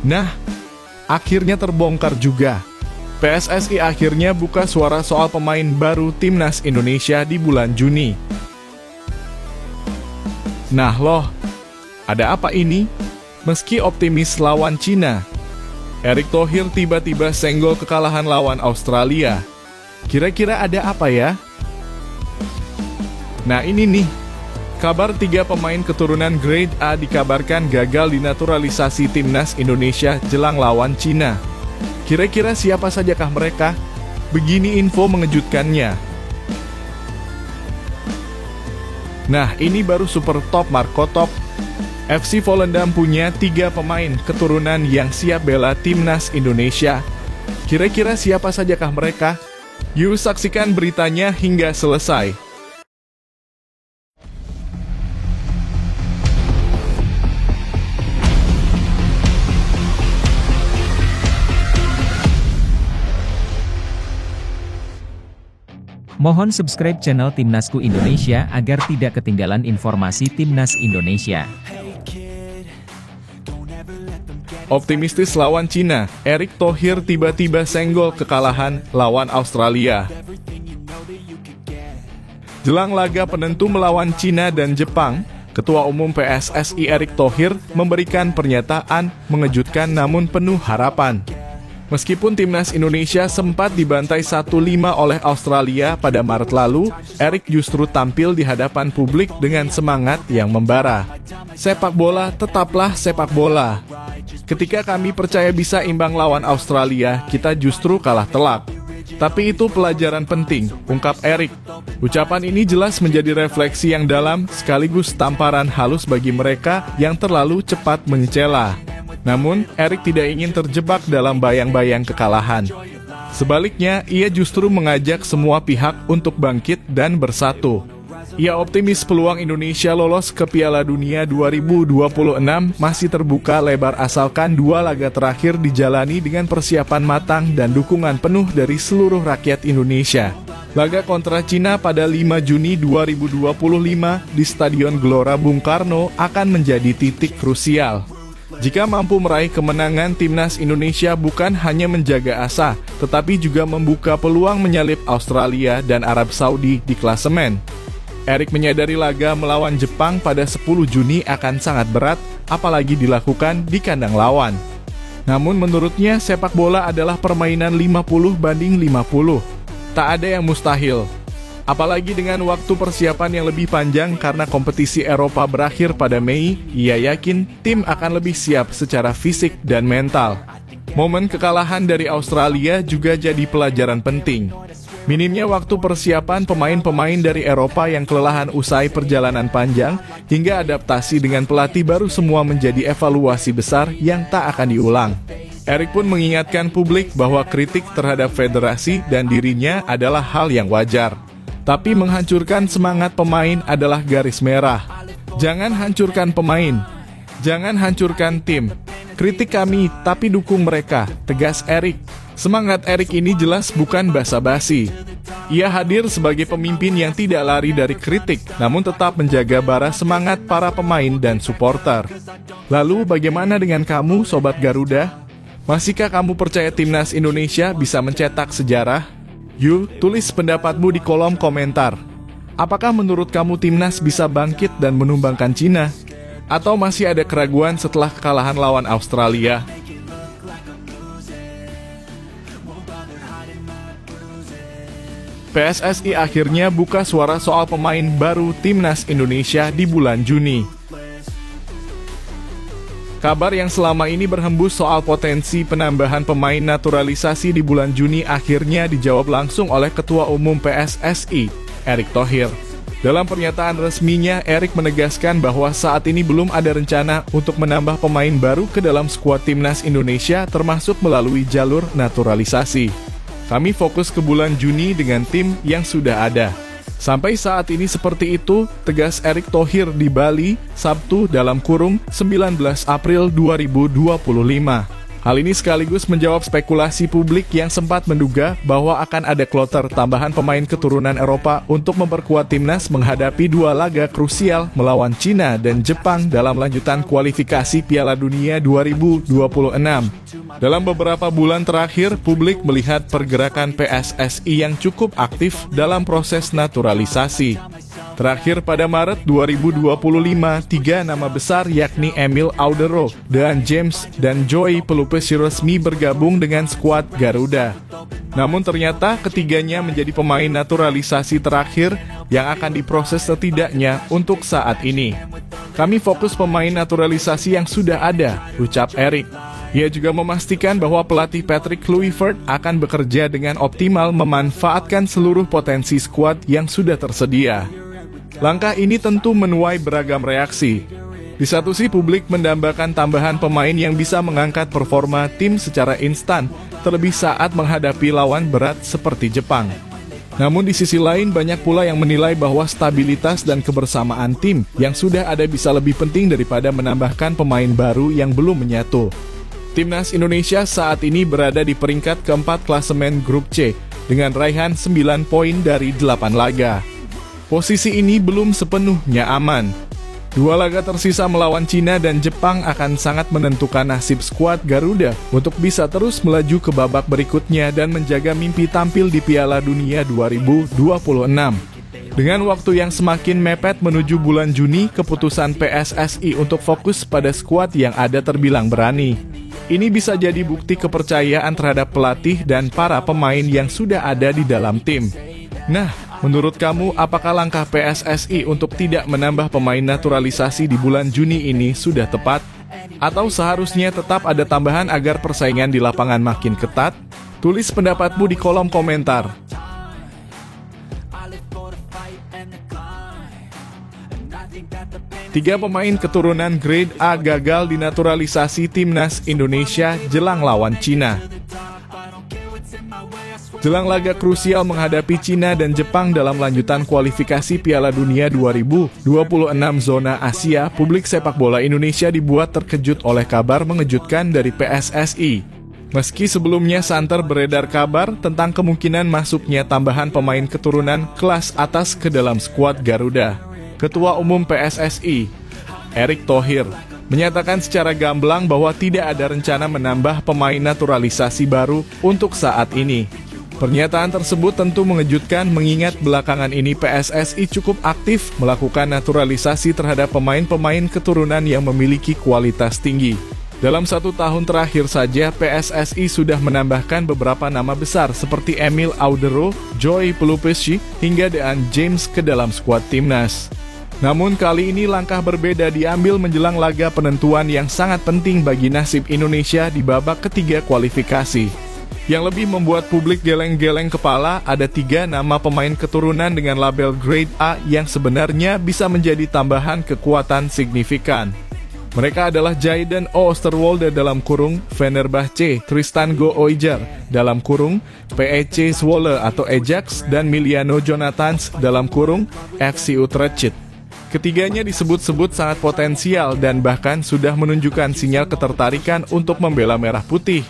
Nah, akhirnya terbongkar juga. PSSI akhirnya buka suara soal pemain baru Timnas Indonesia di bulan Juni. Nah loh, ada apa ini? Meski optimis lawan Cina, Erick Thohir tiba-tiba senggol kekalahan lawan Australia. Kira-kira ada apa ya? Nah ini nih, kabar 3 pemain keturunan grade A dikabarkan gagal dinaturalisasi Timnas Indonesia jelang lawan Cina. Kira-kira siapa sajakah mereka? Begini info mengejutkannya. Nah ini baru super top Marco Top. FC Volendam punya 3 pemain keturunan yang siap bela Timnas Indonesia. Kira-kira siapa sajakah mereka? Yuk saksikan beritanya hingga selesai. Mohon subscribe channel Timnasku Indonesia agar tidak ketinggalan informasi Timnas Indonesia. Optimistis lawan Cina, Erick Thohir tiba-tiba senggol kekalahan lawan Australia. Jelang laga penentu melawan Cina dan Jepang, Ketua Umum PSSI Erick Thohir memberikan pernyataan mengejutkan namun penuh harapan. Meskipun Timnas Indonesia sempat dibantai 1-5 oleh Australia pada Maret lalu, Erick justru tampil di hadapan publik dengan semangat yang membara. Sepak bola tetaplah sepak bola. Ketika kami percaya bisa imbang lawan Australia, kita justru kalah telak. Tapi itu pelajaran penting, ungkap Erick. Ucapan ini jelas menjadi refleksi yang dalam sekaligus tamparan halus bagi mereka yang terlalu cepat mencela. Namun, Erick tidak ingin terjebak dalam bayang-bayang kekalahan. Sebaliknya, ia justru mengajak semua pihak untuk bangkit dan bersatu. Ia optimis peluang Indonesia lolos ke Piala Dunia 2026 masih terbuka lebar asalkan 2 laga terakhir dijalani dengan persiapan matang dan dukungan penuh dari seluruh rakyat Indonesia. Laga kontra Cina pada 5 Juni 2025 di Stadion Gelora Bung Karno akan menjadi titik krusial. Jika mampu meraih kemenangan, Timnas Indonesia bukan hanya menjaga asa, tetapi juga membuka peluang menyalip Australia dan Arab Saudi di klasemen. Erick menyadari laga melawan Jepang pada 10 Juni akan sangat berat, apalagi dilakukan di kandang lawan. Namun menurutnya sepak bola adalah permainan 50-50. Tak ada yang mustahil. Apalagi dengan waktu persiapan yang lebih panjang karena kompetisi Eropa berakhir pada Mei, ia yakin tim akan lebih siap secara fisik dan mental. Momen kekalahan dari Australia juga jadi pelajaran penting. Minimnya waktu persiapan pemain-pemain dari Eropa yang kelelahan usai perjalanan panjang hingga adaptasi dengan pelatih baru semua menjadi evaluasi besar yang tak akan diulang. Erick pun mengingatkan publik bahwa kritik terhadap federasi dan dirinya adalah hal yang wajar. Tapi menghancurkan semangat pemain adalah garis merah. Jangan hancurkan pemain. Jangan hancurkan tim. Kritik kami, tapi dukung mereka, tegas Erick. Semangat Erick ini jelas bukan basa-basi. Ia hadir sebagai pemimpin yang tidak lari dari kritik, namun tetap menjaga bara semangat para pemain dan supporter. Lalu bagaimana dengan kamu, Sobat Garuda? Masihkah kamu percaya Timnas Indonesia bisa mencetak sejarah? Yuk, tulis pendapatmu di kolom komentar. Apakah menurut kamu Timnas bisa bangkit dan menumbangkan Cina? Atau masih ada keraguan setelah kekalahan lawan Australia? PSSI akhirnya buka suara soal pemain baru Timnas Indonesia di bulan Juni. Kabar yang selama ini berhembus soal potensi penambahan pemain naturalisasi di bulan Juni akhirnya dijawab langsung oleh Ketua Umum PSSI, Erick Thohir. Dalam pernyataan resminya, Erick menegaskan bahwa saat ini belum ada rencana untuk menambah pemain baru ke dalam skuad Timnas Indonesia termasuk melalui jalur naturalisasi. Kami fokus ke bulan Juni dengan tim yang sudah ada. Sampai saat ini seperti itu, tegas Erick Thohir di Bali, Sabtu (19 April 2025). Hal ini sekaligus menjawab spekulasi publik yang sempat menduga bahwa akan ada kloter tambahan pemain keturunan Eropa untuk memperkuat timnas menghadapi dua laga krusial melawan Cina dan Jepang dalam lanjutan kualifikasi Piala Dunia 2026. Dalam beberapa bulan terakhir, publik melihat pergerakan PSSI yang cukup aktif dalam proses naturalisasi. Terakhir pada Maret 2025, 3 nama besar yakni Emil Audero, Dan James, dan Joey Pelupesi resmi bergabung dengan skuad Garuda. Namun ternyata ketiganya menjadi pemain naturalisasi terakhir yang akan diproses setidaknya untuk saat ini. Kami fokus pemain naturalisasi yang sudah ada, ucap Eric. Ia juga memastikan bahwa pelatih Patrick Kluivert akan bekerja dengan optimal memanfaatkan seluruh potensi skuad yang sudah tersedia. Langkah ini tentu menuai beragam reaksi. Di satu sisi publik mendambakan tambahan pemain yang bisa mengangkat performa tim secara instan, terlebih saat menghadapi lawan berat seperti Jepang. Namun di sisi lain banyak pula yang menilai bahwa stabilitas dan kebersamaan tim yang sudah ada bisa lebih penting daripada menambahkan pemain baru yang belum menyatu. Timnas Indonesia saat ini berada di peringkat keempat klasemen grup C dengan raihan 9 poin dari 8 laga. Posisi ini belum sepenuhnya aman. Dua laga tersisa melawan Cina dan Jepang akan sangat menentukan nasib skuad Garuda untuk bisa terus melaju ke babak berikutnya dan menjaga mimpi tampil di Piala Dunia 2026. Dengan waktu yang semakin mepet menuju bulan Juni, keputusan PSSI untuk fokus pada skuad yang ada terbilang berani. Ini bisa jadi bukti kepercayaan terhadap pelatih dan para pemain yang sudah ada di dalam tim. Nah, menurut kamu apakah langkah PSSI untuk tidak menambah pemain naturalisasi di bulan Juni ini sudah tepat? Atau seharusnya tetap ada tambahan agar persaingan di lapangan makin ketat? Tulis pendapatmu di kolom komentar. Tiga pemain keturunan grade A gagal dinaturalisasi timnas Indonesia jelang lawan Cina. Jelang laga krusial menghadapi Cina dan Jepang dalam lanjutan kualifikasi Piala Dunia 2026 zona Asia, publik sepak bola Indonesia dibuat terkejut oleh kabar mengejutkan dari PSSI. Meski sebelumnya santer beredar kabar tentang kemungkinan masuknya tambahan pemain keturunan kelas atas ke dalam skuad Garuda, Ketua Umum PSSI, Erick Thohir, menyatakan secara gamblang bahwa tidak ada rencana menambah pemain naturalisasi baru untuk saat ini. Pernyataan tersebut tentu mengejutkan mengingat belakangan ini PSSI cukup aktif melakukan naturalisasi terhadap pemain-pemain keturunan yang memiliki kualitas tinggi. Dalam 1 tahun terakhir saja, PSSI sudah menambahkan beberapa nama besar seperti Emil Audero, Joey Pelupesi, hingga Dan James ke dalam skuad timnas. Namun kali ini langkah berbeda diambil menjelang laga penentuan yang sangat penting bagi nasib Indonesia di babak ketiga kualifikasi. Yang lebih membuat publik geleng-geleng kepala, ada 3 nama pemain keturunan dengan label grade A yang sebenarnya bisa menjadi tambahan kekuatan signifikan. Mereka adalah Jayden Oosterwolde dalam kurung Fenerbahce, Tristan Gooijer dalam kurung PEC Zwolle atau Ajax, dan Miliano Jonathans dalam kurung FC Utrecht. Ketiganya disebut-sebut sangat potensial dan bahkan sudah menunjukkan sinyal ketertarikan untuk membela merah putih.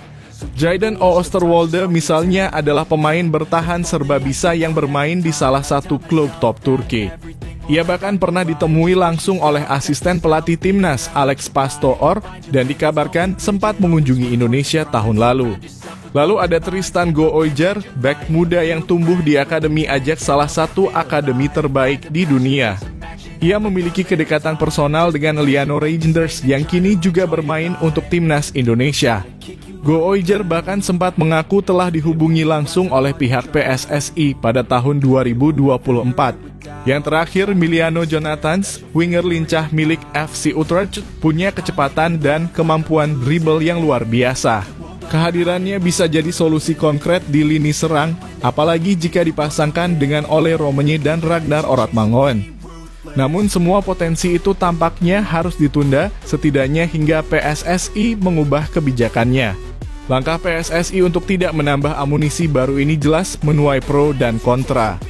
Jayden Oosterwolde misalnya adalah pemain bertahan serba bisa yang bermain di salah satu klub top Turki. Ia bahkan pernah ditemui langsung oleh asisten pelatih timnas Alex Pastoor dan dikabarkan sempat mengunjungi Indonesia tahun lalu. Lalu ada Tristan Gooijer, bek muda yang tumbuh di Akademi Ajax, salah satu akademi terbaik di dunia. Ia memiliki kedekatan personal dengan Liano Reijnders yang kini juga bermain untuk timnas Indonesia. Gooijer bahkan sempat mengaku telah dihubungi langsung oleh pihak PSSI pada tahun 2024. Yang terakhir, Miliano Jonathans, winger lincah milik FC Utrecht, punya kecepatan dan kemampuan dribble yang luar biasa. Kehadirannya bisa jadi solusi konkret di lini serang, apalagi jika dipasangkan dengan Ole Romenye dan Ragnar Oratmangoen. Namun semua potensi itu tampaknya harus ditunda setidaknya hingga PSSI mengubah kebijakannya. Langkah PSSI untuk tidak menambah amunisi baru ini jelas menuai pro dan kontra.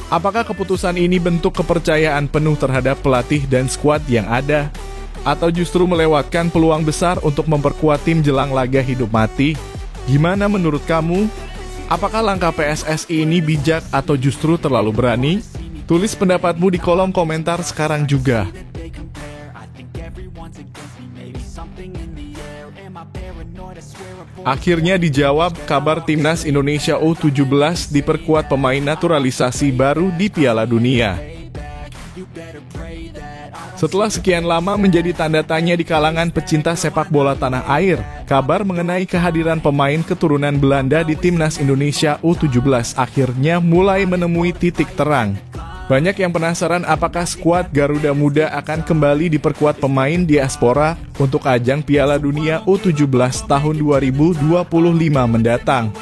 Apakah keputusan ini bentuk kepercayaan penuh terhadap pelatih dan skuad yang ada? Atau justru melewatkan peluang besar untuk memperkuat tim jelang laga hidup mati? Gimana menurut kamu? Apakah langkah PSSI ini bijak atau justru terlalu berani? Tulis pendapatmu di kolom komentar sekarang juga. Akhirnya dijawab, kabar Timnas Indonesia U17 diperkuat pemain naturalisasi baru di Piala Dunia. Setelah sekian lama menjadi tanda tanya di kalangan pecinta sepak bola tanah air, kabar mengenai kehadiran pemain keturunan Belanda di Timnas Indonesia U17 akhirnya mulai menemui titik terang. Banyak yang penasaran apakah skuad Garuda Muda akan kembali diperkuat pemain diaspora untuk ajang Piala Dunia U17 tahun 2025 mendatang.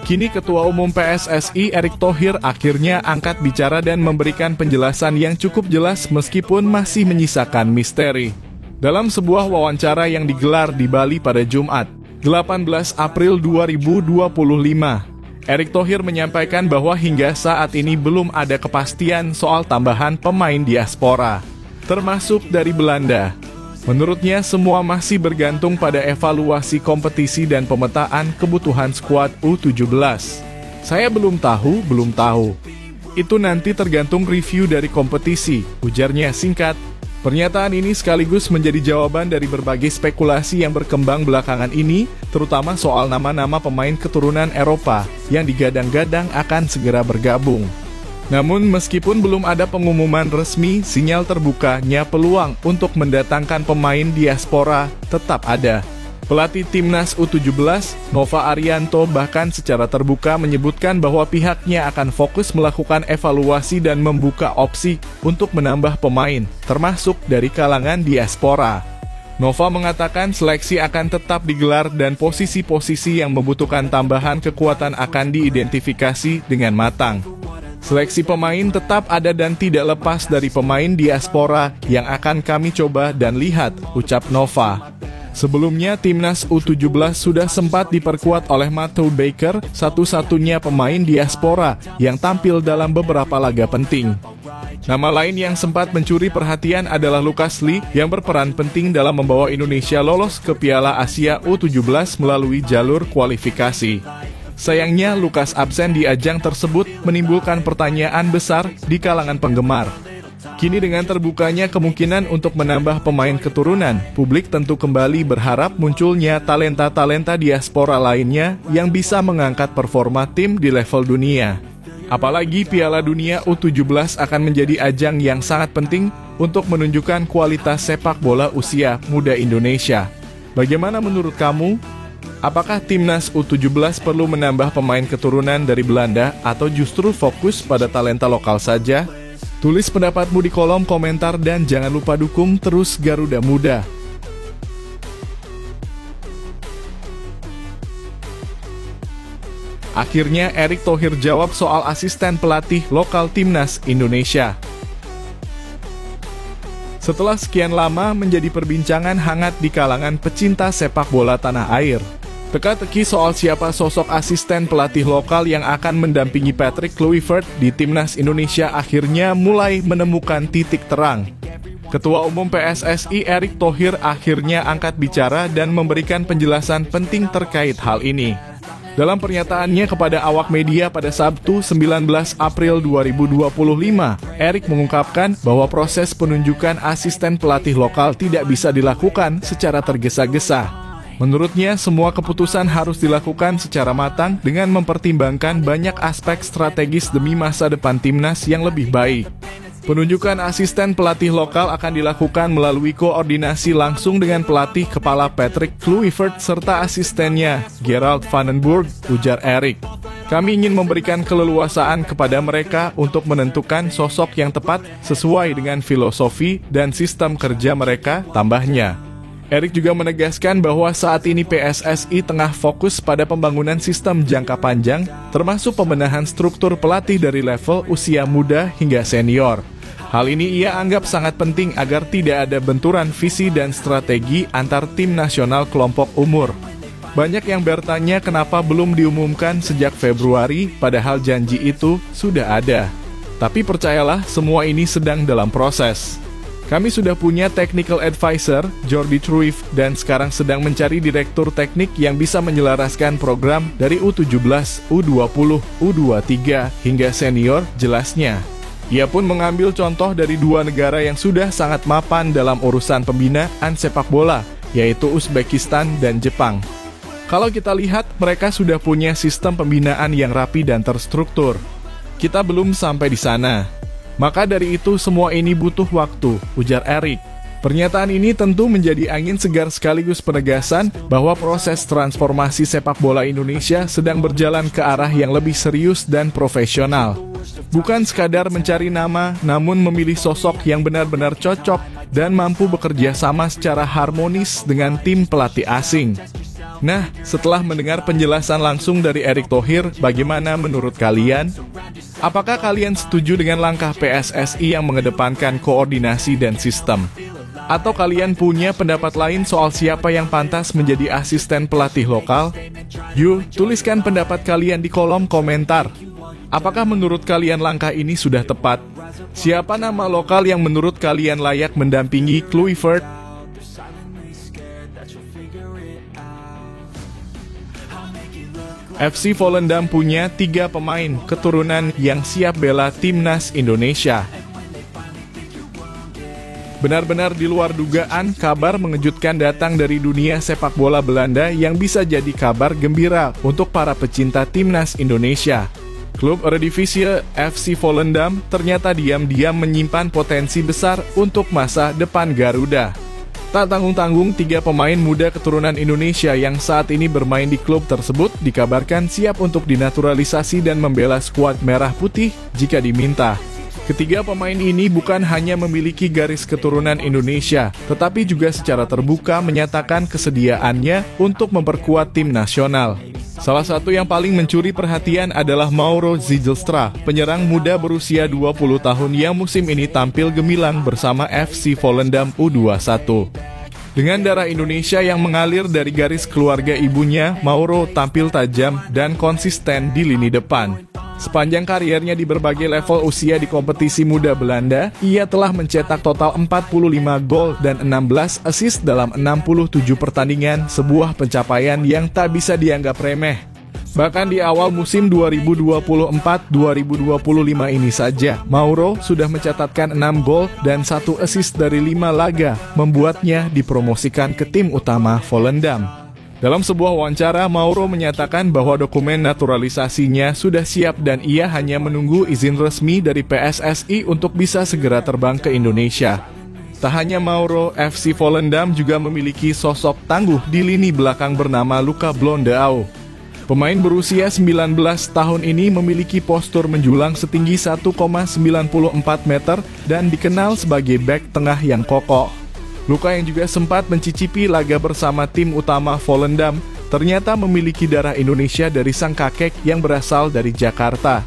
Kini Ketua Umum PSSI Erick Thohir akhirnya angkat bicara dan memberikan penjelasan yang cukup jelas meskipun masih menyisakan misteri. Dalam sebuah wawancara yang digelar di Bali pada Jumat, 18 April 2025, Erick Thohir menyampaikan bahwa hingga saat ini belum ada kepastian soal tambahan pemain diaspora, termasuk dari Belanda. Menurutnya, semua masih bergantung pada evaluasi kompetisi dan pemetaan kebutuhan skuad U17. Saya belum tahu. Itu nanti tergantung review dari kompetisi, ujarnya singkat. Pernyataan ini sekaligus menjadi jawaban dari berbagai spekulasi yang berkembang belakangan ini, terutama soal nama-nama pemain keturunan Eropa yang digadang-gadang akan segera bergabung. Namun meskipun belum ada pengumuman resmi, sinyal terbukanya peluang untuk mendatangkan pemain diaspora tetap ada. Pelatih Timnas U17, Nova Arianto, bahkan secara terbuka menyebutkan bahwa pihaknya akan fokus melakukan evaluasi dan membuka opsi untuk menambah pemain, termasuk dari kalangan diaspora. Nova mengatakan seleksi akan tetap digelar dan posisi-posisi yang membutuhkan tambahan kekuatan akan diidentifikasi dengan matang. Seleksi pemain tetap ada dan tidak lepas dari pemain diaspora yang akan kami coba dan lihat, ucap Nova. Sebelumnya, Timnas U17 sudah sempat diperkuat oleh Matthew Baker, satu-satunya pemain diaspora yang tampil dalam beberapa laga penting. Nama lain yang sempat mencuri perhatian adalah Lucas Lee yang berperan penting dalam membawa Indonesia lolos ke Piala Asia U17 melalui jalur kualifikasi. Sayangnya, Lucas absen di ajang tersebut menimbulkan pertanyaan besar di kalangan penggemar. Kini dengan terbukanya kemungkinan untuk menambah pemain keturunan, publik tentu kembali berharap munculnya talenta-talenta diaspora lainnya yang bisa mengangkat performa tim di level dunia. Apalagi Piala Dunia U17 akan menjadi ajang yang sangat penting untuk menunjukkan kualitas sepak bola usia muda Indonesia. Bagaimana menurut kamu? Apakah Timnas U17 perlu menambah pemain keturunan dari Belanda atau justru fokus pada talenta lokal saja? Tulis pendapatmu di kolom komentar dan jangan lupa dukung terus Garuda Muda. Akhirnya Erick Thohir jawab soal asisten pelatih lokal Timnas Indonesia. Setelah sekian lama menjadi perbincangan hangat di kalangan pecinta sepak bola tanah air, teka-teki soal siapa sosok asisten pelatih lokal yang akan mendampingi Patrick Kluivert di Timnas Indonesia akhirnya mulai menemukan titik terang. Ketua Umum PSSI Erick Thohir akhirnya angkat bicara dan memberikan penjelasan penting terkait hal ini. Dalam pernyataannya kepada awak media pada Sabtu 19 April 2025, Erick mengungkapkan bahwa proses penunjukan asisten pelatih lokal tidak bisa dilakukan secara tergesa-gesa. Menurutnya, semua keputusan harus dilakukan secara matang dengan mempertimbangkan banyak aspek strategis demi masa depan timnas yang lebih baik. Penunjukan asisten pelatih lokal akan dilakukan melalui koordinasi langsung dengan pelatih kepala Patrick Kluivert serta asistennya, Gerald Vandenburg, ujar Erick. Kami ingin memberikan keleluasaan kepada mereka untuk menentukan sosok yang tepat sesuai dengan filosofi dan sistem kerja mereka, tambahnya. Erick juga menegaskan bahwa saat ini PSSI tengah fokus pada pembangunan sistem jangka panjang, termasuk pembenahan struktur pelatih dari level usia muda hingga senior. Hal ini ia anggap sangat penting agar tidak ada benturan visi dan strategi antar tim nasional kelompok umur. Banyak yang bertanya kenapa belum diumumkan sejak Februari, padahal janji itu sudah ada. Tapi percayalah, semua ini sedang dalam proses. Kami sudah punya technical advisor, Jordi Truif, dan sekarang sedang mencari direktur teknik yang bisa menyelaraskan program dari U17, U20, U23, hingga senior, jelasnya. Ia pun mengambil contoh dari dua negara yang sudah sangat mapan dalam urusan pembinaan sepak bola, yaitu Uzbekistan dan Jepang. Kalau kita lihat, mereka sudah punya sistem pembinaan yang rapi dan terstruktur. Kita belum sampai di sana. Maka dari itu semua ini butuh waktu, ujar Erick. Pernyataan ini tentu menjadi angin segar sekaligus penegasan bahwa proses transformasi sepak bola Indonesia sedang berjalan ke arah yang lebih serius dan profesional. Bukan sekadar mencari nama, namun memilih sosok yang benar-benar cocok dan mampu bekerja sama secara harmonis dengan tim pelatih asing. Nah, setelah mendengar penjelasan langsung dari Erick Thohir, bagaimana menurut kalian? Apakah kalian setuju dengan langkah PSSI yang mengedepankan koordinasi dan sistem? Atau kalian punya pendapat lain soal siapa yang pantas menjadi asisten pelatih lokal? Yuk, tuliskan pendapat kalian di kolom komentar. Apakah menurut kalian langkah ini sudah tepat? Siapa nama lokal yang menurut kalian layak mendampingi Kluivert? FC Volendam punya 3 pemain keturunan yang siap bela timnas Indonesia. Benar-benar di luar dugaan, kabar mengejutkan datang dari dunia sepak bola Belanda yang bisa jadi kabar gembira untuk para pecinta timnas Indonesia. Klub Eredivisie FC Volendam ternyata diam-diam menyimpan potensi besar untuk masa depan Garuda. Tak tanggung-tanggung, 3 pemain muda keturunan Indonesia yang saat ini bermain di klub tersebut dikabarkan siap untuk dinaturalisasi dan membela skuad merah putih jika diminta. Ketiga pemain ini bukan hanya memiliki garis keturunan Indonesia, tetapi juga secara terbuka menyatakan kesediaannya untuk memperkuat tim nasional. Salah satu yang paling mencuri perhatian adalah Mauro Zijlstra, penyerang muda berusia 20 tahun yang musim ini tampil gemilang bersama FC Volendam U21. Dengan darah Indonesia yang mengalir dari garis keluarga ibunya, Mauro tampil tajam dan konsisten di lini depan. Sepanjang kariernya di berbagai level usia di kompetisi muda Belanda, ia telah mencetak total 45 gol dan 16 assist dalam 67 pertandingan, sebuah pencapaian yang tak bisa dianggap remeh. Bahkan di awal musim 2024-2025 ini saja, Mauro sudah mencatatkan 6 gol dan 1 assist dari 5 laga, membuatnya dipromosikan ke tim utama Volendam. Dalam sebuah wawancara, Mauro menyatakan bahwa dokumen naturalisasinya sudah siap dan ia hanya menunggu izin resmi dari PSSI untuk bisa segera terbang ke Indonesia. Tak hanya Mauro, FC Volendam juga memiliki sosok tangguh di lini belakang bernama Luca Blondeau. Pemain berusia 19 tahun ini memiliki postur menjulang setinggi 1,94 meter dan dikenal sebagai bek tengah yang kokoh. Luka yang juga sempat mencicipi laga bersama tim utama Volendam ternyata memiliki darah Indonesia dari sang kakek yang berasal dari Jakarta.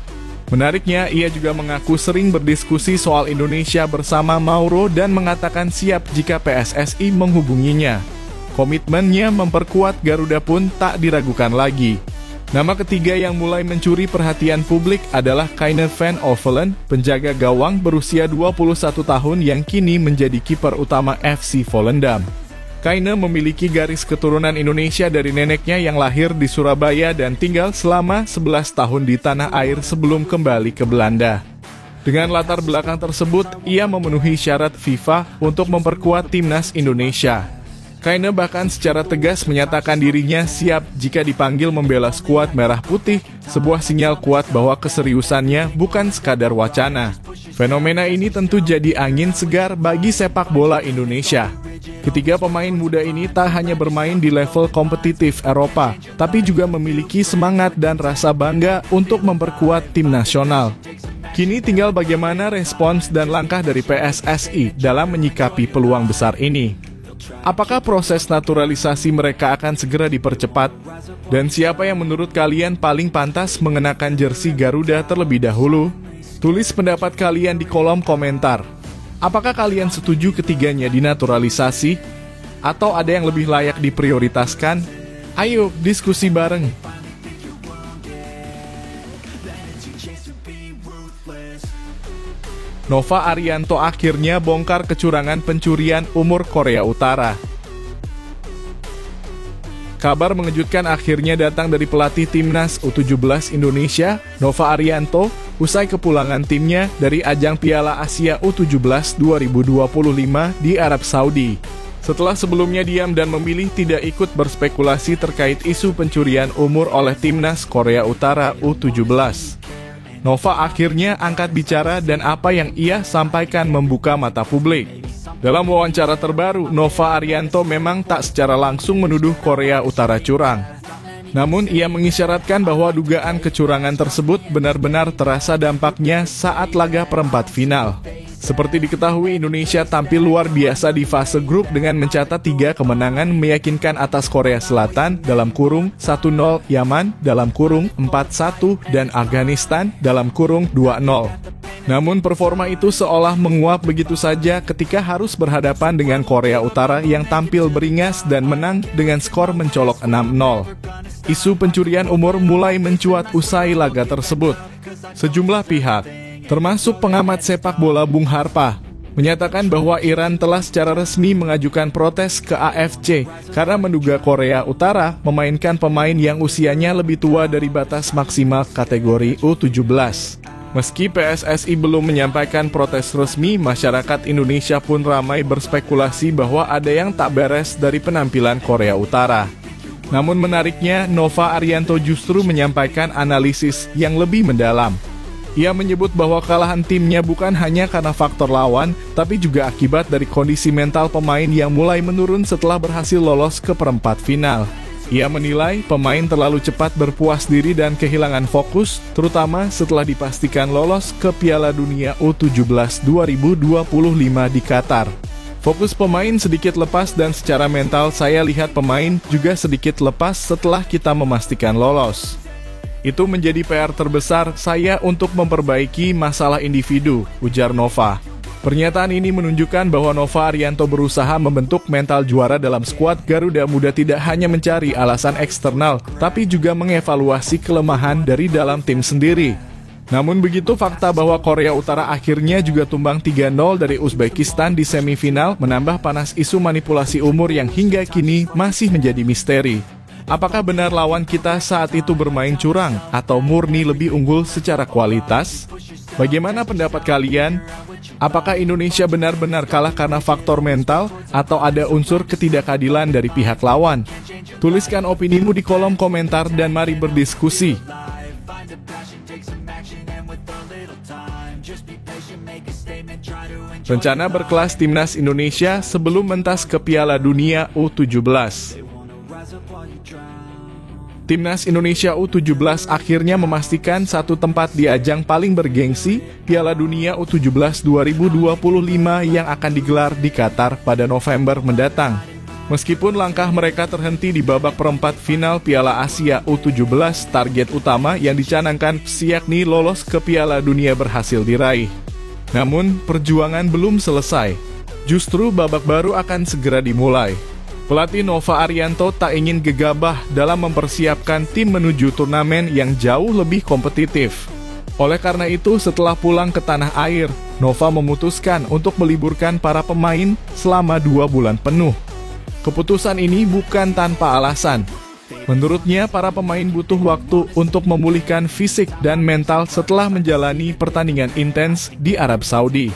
Menariknya, ia juga mengaku sering berdiskusi soal Indonesia bersama Mauro dan mengatakan siap jika PSSI menghubunginya. Komitmennya memperkuat Garuda pun tak diragukan lagi. Nama ketiga yang mulai mencuri perhatian publik adalah Kayne van Ovelen, penjaga gawang berusia 21 tahun yang kini menjadi kiper utama FC Volendam. Kayne memiliki garis keturunan Indonesia dari neneknya yang lahir di Surabaya dan tinggal selama 11 tahun di tanah air sebelum kembali ke Belanda. Dengan latar belakang tersebut, ia memenuhi syarat FIFA untuk memperkuat timnas Indonesia. Kayne bahkan secara tegas menyatakan dirinya siap jika dipanggil membela skuad merah putih, sebuah sinyal kuat bahwa keseriusannya bukan sekadar wacana. Fenomena ini tentu jadi angin segar bagi sepak bola Indonesia. Ketiga pemain muda ini tak hanya bermain di level kompetitif Eropa, tapi juga memiliki semangat dan rasa bangga untuk memperkuat tim nasional. Kini tinggal bagaimana respons dan langkah dari PSSI dalam menyikapi peluang besar ini. Apakah proses naturalisasi mereka akan segera dipercepat? Dan siapa yang menurut kalian paling pantas mengenakan jersey Garuda terlebih dahulu? Tulis pendapat kalian di kolom komentar. Apakah kalian setuju ketiganya dinaturalisasi? Atau ada yang lebih layak diprioritaskan? Ayo diskusi bareng. Nova Arianto akhirnya bongkar kecurangan pencurian umur Korea Utara. Kabar mengejutkan akhirnya datang dari pelatih timnas U17 Indonesia, Nova Arianto, usai kepulangan timnya dari ajang Piala Asia U17 2025 di Arab Saudi. Setelah sebelumnya diam dan memilih tidak ikut berspekulasi terkait isu pencurian umur oleh timnas Korea Utara U17. Nova akhirnya angkat bicara dan apa yang ia sampaikan membuka mata publik. Dalam wawancara terbaru, Nova Arianto memang tak secara langsung menuduh Korea Utara curang. Namun ia mengisyaratkan bahwa dugaan kecurangan tersebut benar-benar terasa dampaknya saat laga perempat final. Seperti diketahui, Indonesia tampil luar biasa di fase grup dengan mencatat 3 kemenangan meyakinkan atas Korea Selatan dalam kurung 1-0, Yaman dalam kurung 4-1, dan Afghanistan dalam kurung 2-0. Namun performa itu seolah menguap begitu saja ketika harus berhadapan dengan Korea Utara yang tampil beringas dan menang dengan skor mencolok 6-0. Isu pencurian umur mulai mencuat usai laga tersebut. Sejumlah pihak, termasuk pengamat sepak bola Bung Harpa, menyatakan bahwa Iran telah secara resmi mengajukan protes ke AFC karena menduga Korea Utara memainkan pemain yang usianya lebih tua dari batas maksimal kategori U17. Meski PSSI belum menyampaikan protes resmi, masyarakat Indonesia pun ramai berspekulasi bahwa ada yang tak beres dari penampilan Korea Utara. Namun menariknya, Nova Arianto justru menyampaikan analisis yang lebih mendalam. Ia menyebut bahwa kekalahan timnya bukan hanya karena faktor lawan, tapi juga akibat dari kondisi mental pemain yang mulai menurun setelah berhasil lolos ke perempat final. Ia menilai pemain terlalu cepat berpuas diri dan kehilangan fokus, terutama setelah dipastikan lolos ke Piala Dunia U17 2025 di Qatar. Fokus pemain sedikit lepas dan secara mental saya lihat pemain juga sedikit lepas setelah kita memastikan lolos. Itu menjadi PR terbesar saya untuk memperbaiki masalah individu, ujar Nova. Pernyataan ini menunjukkan bahwa Nova Arianto berusaha membentuk mental juara dalam skuad Garuda Muda tidak hanya mencari alasan eksternal, tapi juga mengevaluasi kelemahan dari dalam tim sendiri. Namun begitu, fakta bahwa Korea Utara akhirnya juga tumbang 3-0 dari Uzbekistan di semifinal menambah panas isu manipulasi umur yang hingga kini masih menjadi misteri. Apakah benar lawan kita saat itu bermain curang atau murni lebih unggul secara kualitas? Bagaimana pendapat kalian? Apakah Indonesia benar-benar kalah karena faktor mental atau ada unsur ketidakadilan dari pihak lawan? Tuliskan opinimu di kolom komentar dan mari berdiskusi. Rencana berkelas timnas Indonesia sebelum mentas ke Piala Dunia U17. Timnas Indonesia U17 akhirnya memastikan satu tempat di ajang paling bergengsi Piala Dunia U17 2025 yang akan digelar di Qatar pada November mendatang. Meskipun langkah mereka terhenti di babak perempat final Piala Asia U17, target utama yang dicanangkan yakni lolos ke Piala Dunia berhasil diraih. Namun, perjuangan belum selesai. Justru babak baru akan segera dimulai. Pelatih Nova Arianto tak ingin gegabah dalam mempersiapkan tim menuju turnamen yang jauh lebih kompetitif. Oleh karena itu, setelah pulang ke tanah air, Nova memutuskan untuk meliburkan para pemain selama 2 bulan penuh. Keputusan ini bukan tanpa alasan. Menurutnya, para pemain butuh waktu untuk memulihkan fisik dan mental setelah menjalani pertandingan intens di Arab Saudi.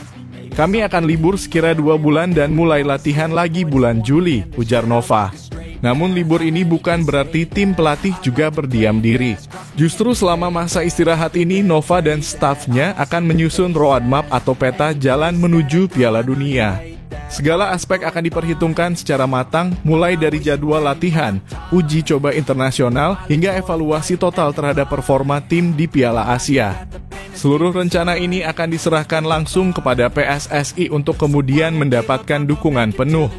Kami akan libur sekira 2 bulan dan mulai latihan lagi bulan Juli, ujar Nova. Namun libur ini bukan berarti tim pelatih juga berdiam diri. Justru selama masa istirahat ini, Nova dan stafnya akan menyusun roadmap atau peta jalan menuju Piala Dunia. Segala aspek akan diperhitungkan secara matang, mulai dari jadwal latihan, uji coba internasional, hingga evaluasi total terhadap performa tim di Piala Asia. Seluruh rencana ini akan diserahkan langsung kepada PSSI untuk kemudian mendapatkan dukungan penuh.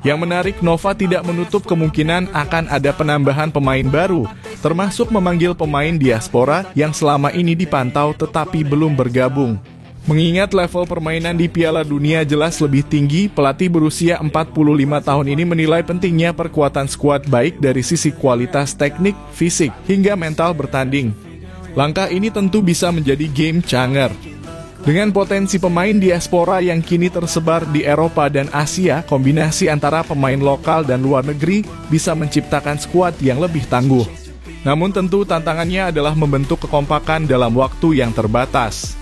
Yang menarik, Nova tidak menutup kemungkinan akan ada penambahan pemain baru, termasuk memanggil pemain diaspora yang selama ini dipantau tetapi belum bergabung. Mengingat level permainan di Piala Dunia jelas lebih tinggi, pelatih berusia 45 tahun ini menilai pentingnya perkuatan skuad baik dari sisi kualitas teknik, fisik, hingga mental bertanding. Langkah ini tentu bisa menjadi game changer. Dengan potensi pemain diaspora yang kini tersebar di Eropa dan Asia, kombinasi antara pemain lokal dan luar negeri bisa menciptakan skuad yang lebih tangguh. Namun tentu tantangannya adalah membentuk kekompakan dalam waktu yang terbatas.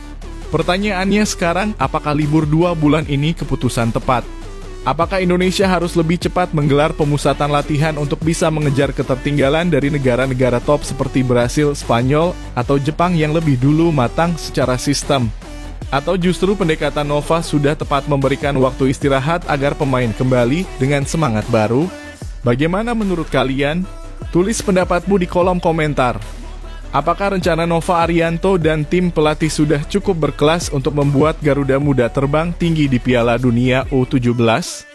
Pertanyaannya sekarang, apakah libur 2 bulan ini keputusan tepat? Apakah Indonesia harus lebih cepat menggelar pemusatan latihan untuk bisa mengejar ketertinggalan dari negara-negara top seperti Brasil, Spanyol, atau Jepang yang lebih dulu matang secara sistem? Atau justru pendekatan Nova sudah tepat memberikan waktu istirahat agar pemain kembali dengan semangat baru? Bagaimana menurut kalian? Tulis pendapatmu di kolom komentar. Apakah rencana Nova Arianto dan tim pelatih sudah cukup berkelas untuk membuat Garuda Muda terbang tinggi di Piala Dunia U17?